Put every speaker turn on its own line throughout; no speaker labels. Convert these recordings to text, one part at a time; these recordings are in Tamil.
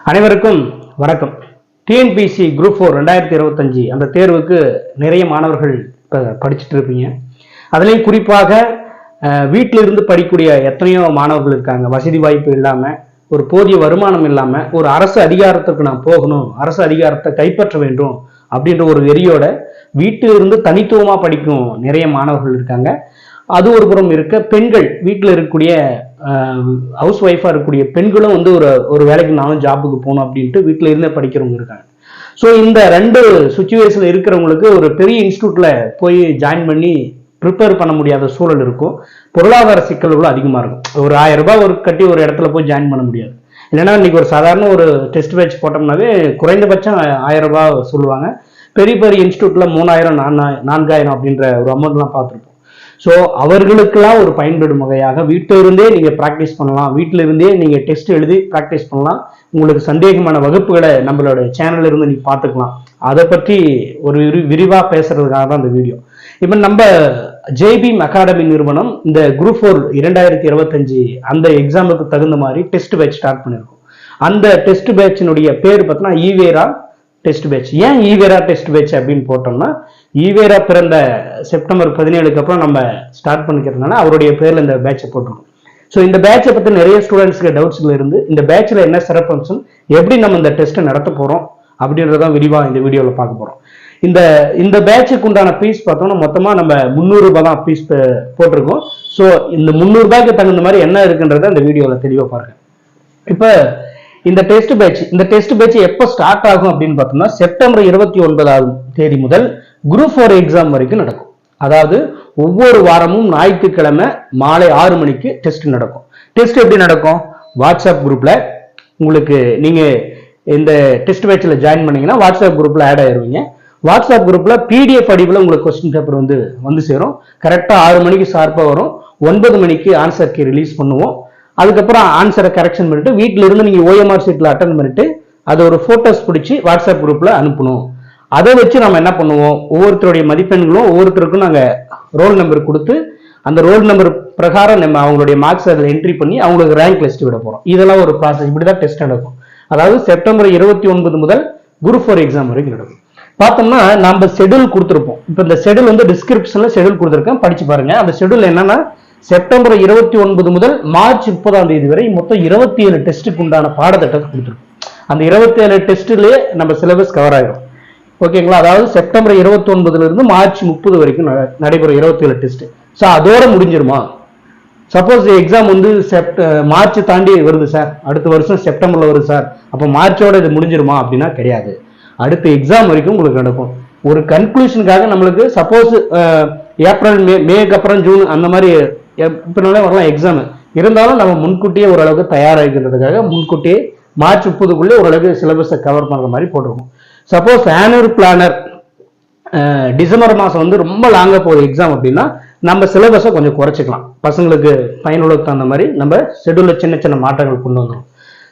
அனைவருக்கும் வணக்கம். டிஎன்பிசி குரூப் 4 2025 அந்த தேர்வுக்கு நிறைய மாணவர்கள் படிச்சுட்டு இருப்பீங்க. அதுலேயும் குறிப்பாக வீட்டில இருந்து படிக்கக்கூடிய எத்தனையோ மாணவர்கள் இருக்காங்க. வசதி வாய்ப்பு இல்லாமல், ஒரு போதிய வருமானம் இல்லாமல், ஒரு அரசு அதிகாரத்துக்கு நான் போகணும், அரசு அதிகாரத்தை கைப்பற்ற வேண்டும் அப்படின்ற ஒரு வெறியோட வீட்டிலிருந்து தனித்துவமாக படிக்கும் நிறைய மாணவர்கள் இருக்காங்க. அது ஒரு புறம் இருக்க, பெண்கள் வீட்டில் இருக்கக்கூடிய ஹவுஸ் ஒய்ஃபாக இருக்கக்கூடிய பெண்களும் வந்து ஒரு வேலைக்கு நானும் ஜாபுக்கு போகணும் அப்படின்ட்டு வீட்டில் இருந்தே படிக்கிறவங்க இருக்காங்க. ஸோ இந்த ரெண்டு சுச்சுவேஷனில் இருக்கிறவங்களுக்கு ஒரு பெரிய இன்ஸ்டியூட்டில் போய் ஜாயின் பண்ணி ப்ரிப்பேர் பண்ண முடியாத சூழல் இருக்கும். பொருளாதார சிக்கல்களும் அதிகமாக இருக்கும். ஒரு 1000 ரூபாய் கட்டி ஒரு இடத்துல போய் ஜாயின் பண்ண முடியாது. இல்லைன்னா இன்னைக்கு ஒரு சாதாரண ஒரு டெஸ்ட் பேட்ச் போட்டோம்னாவே குறைந்தபட்சம் 1000 ரூபாய் சொல்லுவாங்க. பெரிய பெரிய இன்ஸ்டியூட்டில் 3000 4000 அப்படின்ற ஒரு அமௌண்ட்லாம் பார்த்துருப்போம். ஸோ அவர்களுக்கெல்லாம் ஒரு பயன்படும் வகையாக வீட்டில இருந்தே நீங்கள் ப்ராக்டிஸ் பண்ணலாம், வீட்டில இருந்தே நீங்கள் டெஸ்ட் எழுதி ப்ராக்டிஸ் பண்ணலாம். உங்களுக்கு சந்தேகமான வகுப்புகளை நம்மளோட சேனல்ல இருந்து நீங்கள் பார்த்துக்கலாம். அதை பற்றி ஒரு விரிவாக பேசுறதுக்காக தான் இந்த வீடியோ. இப்போ நம்ம ஜேபீம் அகாடமி நிறுவனம் இந்த குரூப் 4 2025 அந்த எக்ஸாமுக்கு தகுந்த மாதிரி டெஸ்ட் பேட்ச் ஸ்டார்ட் பண்ணியிருக்கோம். அந்த டெஸ்ட் பேட்சினுடைய பேர் பார்த்தீங்கன்னா ஈவேரா டெஸ்ட் பேட்ச். ஏன் ஈவேரா டெஸ்ட் பேட்ச் அப்படின்னு போட்டோம்னா, ஈவேரா பிறந்த செப்டம்பர் 17க்கு அப்புறம் நம்ம ஸ்டார்ட் பண்ணிக்கிறதுனால அவருடைய பேர்ல இந்த பேட்சை போட்டிருக்கோம். ஸோ இந்த பேட்சை பற்றி நிறைய ஸ்டூடெண்ட்ஸ்க்கு டவுட்ஸ்ல இருந்து, இந்த பேட்சில் என்ன சிறப்பம்சம், எப்படி நம்ம இந்த டெஸ்ட்டை நடத்த போறோம் அப்படின்றதான் விரிவாக இந்த வீடியோவில் பார்க்க போறோம். இந்த பேட்சுக்கு உண்டான ஃபீஸ் பார்த்தோம்னா மொத்தமாக நம்ம 300 ரூபாய் தான் ஃபீஸ் போட்டிருக்கோம். ஸோ இந்த 300 ரூபாய்க்கு தகுந்த மாதிரி என்ன இருக்குன்றத இந்த வீடியோவில் தெளிவாக பாருங்க. இப்போ இந்த டெஸ்ட் பேட்ச் எப்போ ஸ்டார்ட் ஆகும் அப்படின்னு பார்த்தோம்னா, செப்டம்பர் 29ஆம் தேதி முதல் குரூப் 4 எக்ஸாம் வரைக்கும் நடக்கும். அதாவது ஒவ்வொரு வாரமும் ஞாயிற்றுக்கிழமை மாலை 6 மணிக்கு டெஸ்ட் நடக்கும். டெஸ்ட் எப்படி நடக்கும்? வாட்ஸ்அப் குரூப்ல உங்களுக்கு நீங்க இந்த டெஸ்ட் பேட்சில் ஜாயின் பண்ணீங்கன்னா வாட்ஸ்அப் குரூப்ல ஆட் ஆயிருவீங்க. வாட்ஸ்அப் குரூப்ல பிடிஎஃப் அடிவில் உங்களுக்கு கொஸ்டின் பேப்பர் வந்து சேரும். கரெக்டாக 6 மணிக்கு ஷார்ப்பாக வரும். 9 மணிக்கு ஆன்சர் கீ ரிலீஸ் பண்ணுவோம். அதுக்கப்புறம் ஆன்சரை கரெக்ஷன் பண்ணிட்டு வீட்டில இருந்து நீங்க ஓஎம்ஆர் ஷீட்ல அட்டன் பண்ணிட்டு அதை ஒரு போட்டோஸ் பிடிச்சி வாட்ஸ்அப் குரூப்ல அனுப்பணும். அதை வச்சு நம்ம என்ன பண்ணுவோம், ஒவ்வொருத்தருடைய மதிப்பெண்களும் ஒவ்வொருத்தருக்கும் நாங்க ரோல் நம்பர் கொடுத்து அந்த ரோல் நம்பர் பிரகாரம் நம்ம அவங்களுடைய மார்க்ஸ் அதில் என்ட்ரி பண்ணி அவங்களுக்கு ரேங்க் லிஸ்ட் விட போறோம். இதெல்லாம் ஒரு ப்ராசஸ். இப்படிதான் டெஸ்ட் நடக்கும். அதாவது செப்டம்பர் 29 முதல் குரூப் 4 எக்ஸாம் வரைக்கும் நடக்கும். பார்த்தோம்னா நம்ம ஷெடியூல் கொடுத்துருப்போம். இப்போ இந்த ஷெடியூல் வந்து டிஸ்கிரிப்ஷன்ல ஷெடியூல் கொடுத்துருக்கேன், படிச்சு பாருங்க. அந்த ஷெடியூல் என்னன்னா, செப்டம்பர் 29 முதல் மார்ச் 30ஆம் தேதி வரை மொத்தம் 27 டெஸ்ட்டுக்கு உண்டான பாடத்திட்டத்தை கொடுத்துருக்கோம். அந்த 27 டெஸ்ட்லயே நம்ம சிலபஸ் கவர் ஆகிடும். ஓகேங்களா? அதாவது செப்டம்பர் 29 இருந்து மார்ச் 30 வரைக்கும் நடைபெறும் 27 டெஸ்ட். ஸோ அதோட முடிஞ்சிருமா? சப்போஸ் எக்ஸாம் வந்து மார்ச் தாண்டி வருது சார், அடுத்த வருஷம் செப்டம்பர்ல வருது சார், அப்போ மார்ச்சோட இது முடிஞ்சிருமா அப்படின்னா கிடையாது. அடுத்த எக்ஸாம் வரைக்கும் உங்களுக்கு நடக்கும். ஒரு கன்க்ளூஷனுக்காக நம்மளுக்கு சப்போஸ் ஏப்ரல் மேக்கு அப்புறம் ஜூன் அந்த மாதிரி எப்படினாலே வரலாம் எக்ஸாம். இருந்தாலும் நம்ம முன்கூட்டியே ஓரளவுக்கு தயாராகிக்கிறதுக்காக முன்கூட்டியே மார்ச் 30க்குள்ளே ஓரளவுக்கு சிலபஸை கவர் பண்ணுற மாதிரி போட்டிருக்கோம். சப்போஸ் ஆனுவல் பிளானர் டிசம்பர் மாதம் வந்து ரொம்ப லாங்காக போகுது எக்ஸாம் அப்படின்னா நம்ம சிலபஸை கொஞ்சம் குறைச்சிக்கலாம். பசங்களுக்கு பயனுள்ளது தகுந்த மாதிரி நம்ம ஷெடியூலில் சின்ன சின்ன மாற்றங்கள் கொண்டு வந்துடும்.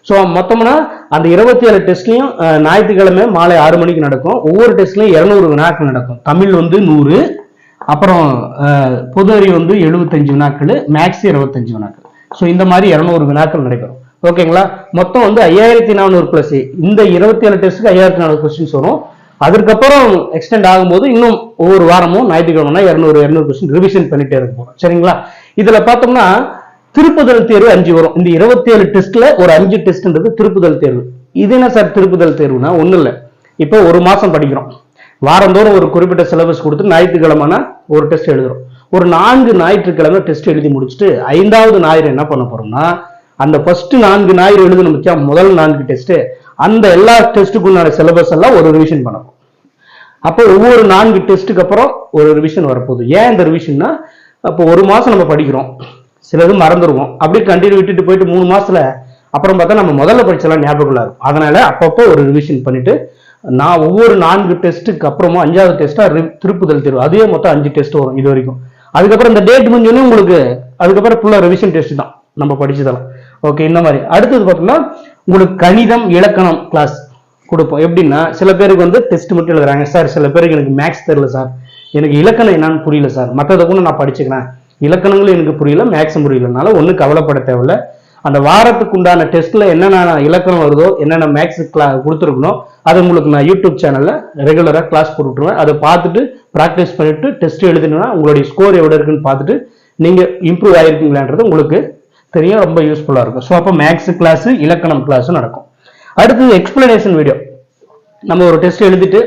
ஸோ மொத்தம்னா அந்த 27 டெஸ்ட்லையும் ஞாயிற்றுக்கிழமை மாலை 6 மணிக்கு நடக்கும். ஒவ்வொரு டெஸ்ட்லையும் 200 வினாக்கள் நடக்கும். தமிழ் வந்து 100, அப்புறம் பொது அறிவு வந்து 75 வினாக்கள், மேக்ஸ் 25 வினாக்கள். ஸோ இந்த மாதிரி 200 வினாக்கள் நடைபெறும். ஓகேங்களா? மொத்தம் வந்து 5400 பிளஸ் இந்த 27 டெஸ்ட்டுக்கு 5400 கொஸ்டின்ஸ் வரும். அதுக்கப்புறம் எக்ஸ்டெண்ட் ஆகும்போது இன்னும் ஒவ்வொரு வாரமும் ஞாயிற்றுக்கிழமை 200 கொஸ்டின் ரிவிஷன் பண்ணிட்டே இருக்க போறோம். சரிங்களா? இதுல பார்த்தோம்னா திருப்புதல் தேர்வு 5 வரும். இந்த 27 டெஸ்ட்ல ஒரு 5 டெஸ்ட்ன்றது திருப்புதல் தேர்வு. இது என்ன சார் திருப்புதல் தேர்வுனா? ஒன்றும் இல்லை. இப்போ ஒரு மாசம் படிக்கிறோம், வாரந்தோறும் ஒரு குறிப்பிட்ட சிலபஸ் கொடுத்து ஞாயிற்றுக்கிழமைனா ஒரு டெஸ்ட் எழுதுறோம். ஒரு 4 ஞாயிற்றுக்கிழமை டெஸ்ட் எழுதி முடிச்சுட்டு 5வது ஞாயிறு என்ன பண்ண போறோம்னா, அந்த ஃபர்ஸ்ட் 4 ஞாயிறு எழுதணும் பத்தியா, முதல் 4 டெஸ்ட், அந்த எல்லா டெஸ்ட்டுக்குள்ளான சிலபஸ் எல்லாம் ஒரு ரிவிஷன் பண்ணணும். அப்போ ஒவ்வொரு 4 டெஸ்ட்டுக்கு அப்புறம் ஒரு ரிவிஷன் வரப்போகுது. ஏன் இந்த ரிவிஷன்னா, அப்போ ஒரு மாசம் நம்ம படிக்கிறோம், சிலது மறந்துடுவோம், அப்படியே கண்டினியூ விட்டுட்டு போயிட்டு 3 மாசத்துல அப்புறம் பார்த்தா நம்ம முதல்ல படிச்சலாம் ஞாபகம் இருக்கும். அதனால அப்பப்போ ஒரு ரிவிஷன் பண்ணிட்டு நான் ஒவ்வொரு 4 டெஸ்ட்டுக்கு அப்புறமா 5வது டெஸ்டா திருப்புதல் தேர்வு, அதே மொத்தம் 5 டெஸ்ட் வரும் இது வரைக்கும். அதுக்கப்புறம் இந்த டேட் முடிஞ்சோன்னு உங்களுக்கு அதுக்கப்புறம் ஃபுல்லா ரிவிஷன் டெஸ்ட் தான் நம்ம படிச்சதெல்லாம். ஓகே, இந்த மாதிரி. அடுத்தது பார்த்தோம்னா உங்களுக்கு கணிதம் இலக்கணம் கிளாஸ் கொடுப்போம். எப்படின்னா, சில பேருக்கு வந்து டெஸ்ட் மட்டும் எழுதுறாங்க சார், சில பேருக்கு எனக்கு மேக்ஸ் தெரியல சார், எனக்கு இலக்கணம் என்னன்னு புரியல சார், மற்றதை கூட நான் படிச்சுக்கிறேன், இலக்கணங்களும் எனக்கு புரியல மேக்ஸும் புரியலனால ஒன்றும் கவலைப்பட தேவையில்ல. அந்த வாரத்துக்கு உண்டான டெஸ்ட்ல என்னென்ன இலக்கணம் வருதோ, என்னென்ன மேக்ஸ் கொடுத்துருக்கணும், அது உங்களுக்கு நான் யூடியூப் சேனல்ல ரெகுலரா கிளாஸ் போட்டுருவேன். அதை பார்த்துட்டு ப்ராக்டிஸ் பண்ணிட்டு டெஸ்ட் எழுதினா உங்களுடைய ஸ்கோர் எவ்வளவு இருக்குன்னு பார்த்துட்டு நீங்க இம்ப்ரூவ் ஆயிருக்கீங்களான்றது உங்களுக்கு தெரியும், ரொம்ப யூஸ்ஃபுல்லா இருக்கும். ஸோ அப்போ மேக்ஸ் கிளாஸ், இலக்கணம் கிளாஸும் நடக்கும். அடுத்தது எக்ஸ்பிளனேஷன் வீடியோ. நம்ம ஒரு டெஸ்ட் எழுதிட்டு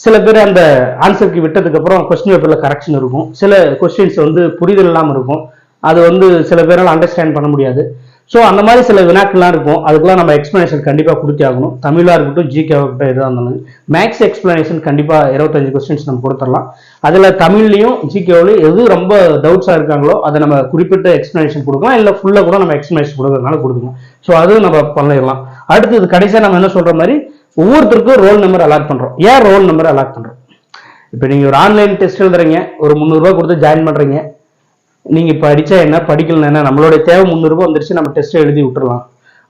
சில பேர் அந்த ஆன்சருக்கு விட்டதுக்கு அப்புறம் கொஸ்டின் பேப்பர்ல கரெக்ஷன் இருக்கும், சில கொஸ்டின்ஸ் வந்து புரிதல் இல்லாமல் இருக்கும், அது வந்து சில பேரால் அண்டர்ஸ்டாண்ட் பண்ண முடியாது. ஸோ அந்த மாதிரி சில வினாக்கள்லாம் இருக்கும், அதுக்கெல்லாம் நம்ம எக்ஸ்பிளனேஷன் கண்டிப்பாக கொடுத்தே ஆகணும். தமிழாக இருக்கட்டும், ஜிகேவாக இருக்கட்டும், எதாக இருந்தாலும் மேக்ஸ் எக்ஸ்பிளனேஷன் கண்டிப்பாக 25 கொஸ்டின்ஸ் நம்ம கொடுத்துடலாம். அதில் தமிழ்லையும் ஜிகேவிலையும் எது ரொம்ப டவுட்ஸாக இருக்காங்களோ அதை நம்ம குறிப்பிட்ட எக்ஸ்பிளனேஷன் கொடுக்கலாம், இல்லை ஃபுல்லாக கூட நம்ம எக்ஸ்பிளனேஷன் கொடுக்கறதுனால கொடுக்கலாம். ஸோ அதுவும் நம்ம பண்ணிடலாம். அடுத்தது கடைசியாக நம்ம என்ன சொல்கிற மாதிரி ஒவ்வொருத்தருக்கும் ரோல் நம்பர் அலாட் பண்ணுறோம். ஏன் ரோல் நம்பர் அலாட் பண்ணுறோம்? இப்போ நீங்கள் ஒரு ஆன்லைன் டெஸ்ட் எழுதுறீங்க, ஒரு 300 ரூபா கொடுத்து ஜாயின் பண்ணுறீங்க. நீங்க படிச்சா என்ன, படிக்கலன்னா என்ன, நம்மளுடைய தேவை 300 ரூபாய் வந்துருச்சு, நம்ம டெஸ்ட் எழுதி விட்டுறலாம்,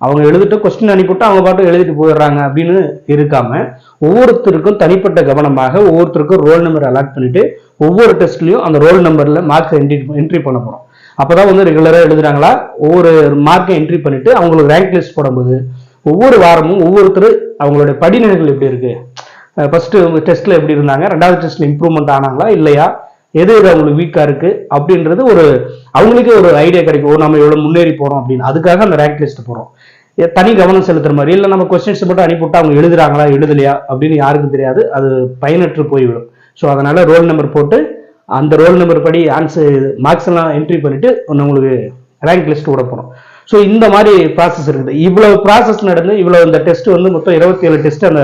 அவங்க எழுதிட்டு கொஸ்டின் அனுப்பிவிட்டு அவங்க பாட்டு எழுதிட்டு போயிடுறாங்க அப்படின்னு இருக்காம, ஒவ்வொருத்தருக்கும் தனிப்பட்ட கவனமாக ஒவ்வொருத்தருக்கும் ரோல் நம்பர் அலாட் பண்ணிட்டு ஒவ்வொரு டெஸ்ட்லயும் அந்த ரோல் நம்பர்ல மார்க்ஸ் என்ட்ரி பண்ண போறோம். அப்பதான் வந்து ரெகுலரா எழுதுறாங்களா, ஒவ்வொரு மார்க்கை என்ட்ரி பண்ணிட்டு அவங்களுக்கு ரேங்க் லிஸ்ட் போடும்போது ஒவ்வொரு வாரமும் ஒவ்வொருத்தர் அவங்களுடைய படிநிலைகள் எப்படி இருக்கு, ஃபர்ஸ்ட் டெஸ்ட்ல எப்படி இருந்தாங்க, ரெண்டாவது டெஸ்ட்ல இம்ப்ரூவ்மெண்ட் ஆனாங்களா இல்லையா, எது எது அவங்களுக்கு வீக்கா இருக்கு அப்படின்றது ஒரு அவங்களுக்கே ஒரு ஐடியா கிடைக்கும், நம்ம எவ்வளவு முன்னேறி போறோம் அப்படின்னு. அதுக்காக அந்த ரேங்க் லிஸ்ட் போறோம். தனி கவனம் செலுத்துற மாதிரி இல்லை, நம்ம கொஸ்டின்ஸ் மட்டும் அனுப்பிவிட்டு அவங்க எழுதுறாங்களா எழுதலையா அப்படின்னு யாருக்கும் தெரியாது, அது பயனற்று போய்விடும். ஸோ அதனால ரோல் நம்பர் போட்டு அந்த ரோல் நம்பர் படி ஆன்சர் மார்க்ஸ் எல்லாம் என்ட்ரி பண்ணிட்டு உங்களுக்கு ரேங்க் லிஸ்ட் விட போறோம். ஸோ இந்த மாதிரி ப்ராசஸ் இருக்குது. இவ்வளவு ப்ராசஸ் நடந்து இவ்வளவு இந்த டெஸ்ட் வந்து மொத்தம் 27 டெஸ்ட் அந்த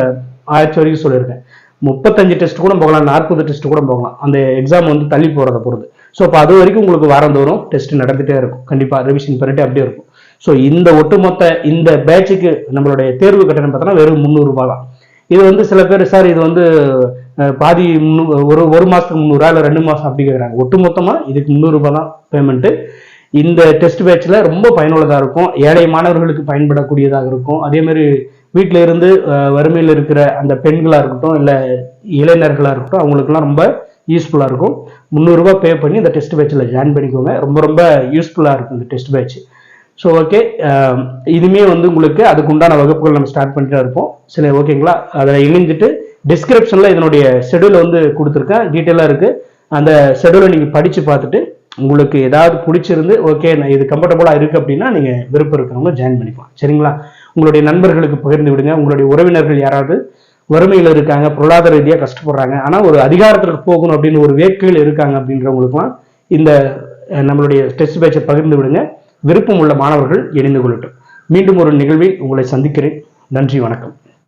ஆயிரத்தி வரைக்கும் சொல்லியிருக்கேன். 35 டெஸ்ட் கூட போகலாம், 40 டெஸ்ட் கூட போகலாம், அந்த எக்ஸாம் வந்து தள்ளி போறதை பொறுத்து. ஸோ இப்போ அது வரைக்கும் உங்களுக்கு வாரந்தோறும் டெஸ்ட் நடந்துட்டே இருக்கும், கண்டிப்பா ரிவிஷன் பண்ணிட்டு அப்படியே இருக்கும். ஸோ இந்த ஒட்டுமொத்த இந்த பேட்சுக்கு நம்மளுடைய தேர்வு கட்டணம் பார்த்தோன்னா வெறும் 300 ரூபாய் தான். இது வந்து சில பேர் சார் இது வந்து பாதி ஒரு மாசத்துக்கு 300 இல்லை 2 மாசம் அப்படி கேட்குறாங்க. ஒட்டுமொத்தமா இதுக்கு 300 ரூபாய் தான் பேமெண்ட். இந்த டெஸ்ட் பேட்ச்ல ரொம்ப பயனுள்ளதாக இருக்கும், ஏழை மாணவர்களுக்கு பயன்படக்கூடியதாக இருக்கும். அதே மாதிரி வீட்டில இருந்து வறுமையில் இருக்கிற அந்த பெண்களா இருக்கட்டும், இல்லை இளைஞர்களா இருக்கட்டும், அவங்களுக்குலாம் ரொம்ப யூஸ்ஃபுல்லா இருக்கும். 300 ரூபாய் பே பண்ணி இந்த டெஸ்ட் பேட்ச்ல ஜாயின் பண்ணிக்கோங்க, ரொம்ப ரொம்ப யூஸ்ஃபுல்லா இருக்கும் இந்த டெஸ்ட் பேட்ச். ஸோ ஓகே, இனிமே வந்து உங்களுக்கு அதுக்கு உண்டான வகுப்புகள் நம்ம ஸ்டார்ட் பண்ணிட்டு இருப்போம். சரி ஓகேங்களா, அதை இணைஞ்சிட்டு டிஸ்கிரிப்ஷன்ல இதனுடைய ஷெடியூல் வந்து கொடுத்துருக்கேன், டீட்டெயிலாக இருக்கு. அந்த ஷெடியூலை நீங்க படிச்சு பார்த்துட்டு உங்களுக்கு ஏதாவது பிடிச்சிருந்து ஓகே நான் இது கம்ஃபர்டபுளா இருக்கு அப்படின்னா நீங்க விருப்பம் இருக்கிறவங்க ஜாயின் பண்ணிக்கலாம். சரிங்களா, உங்களுடைய நண்பர்களுக்கு பகிர்ந்து விடுங்க. உங்களுடைய உறவினர்கள் யாராவது வறுமையில் இருக்காங்க, பொருளாதார ரீதியாக கஷ்டப்படுறாங்க, ஆனா ஒரு அதிகாரத்திற்கு போகணும் அப்படின்னு ஒரு வேட்கையில் இருக்காங்க அப்படின்றவங்களுக்குலாம் இந்த நம்மளுடைய டெஸ்ட் பேட்சை பகிர்ந்து விடுங்க. விருப்பம் உள்ள மாணவர்கள் இணைந்து கொள்ளட்டும். மீண்டும் ஒரு நிகழ்வில் உங்களை சந்திக்கிறேன். நன்றி, வணக்கம்.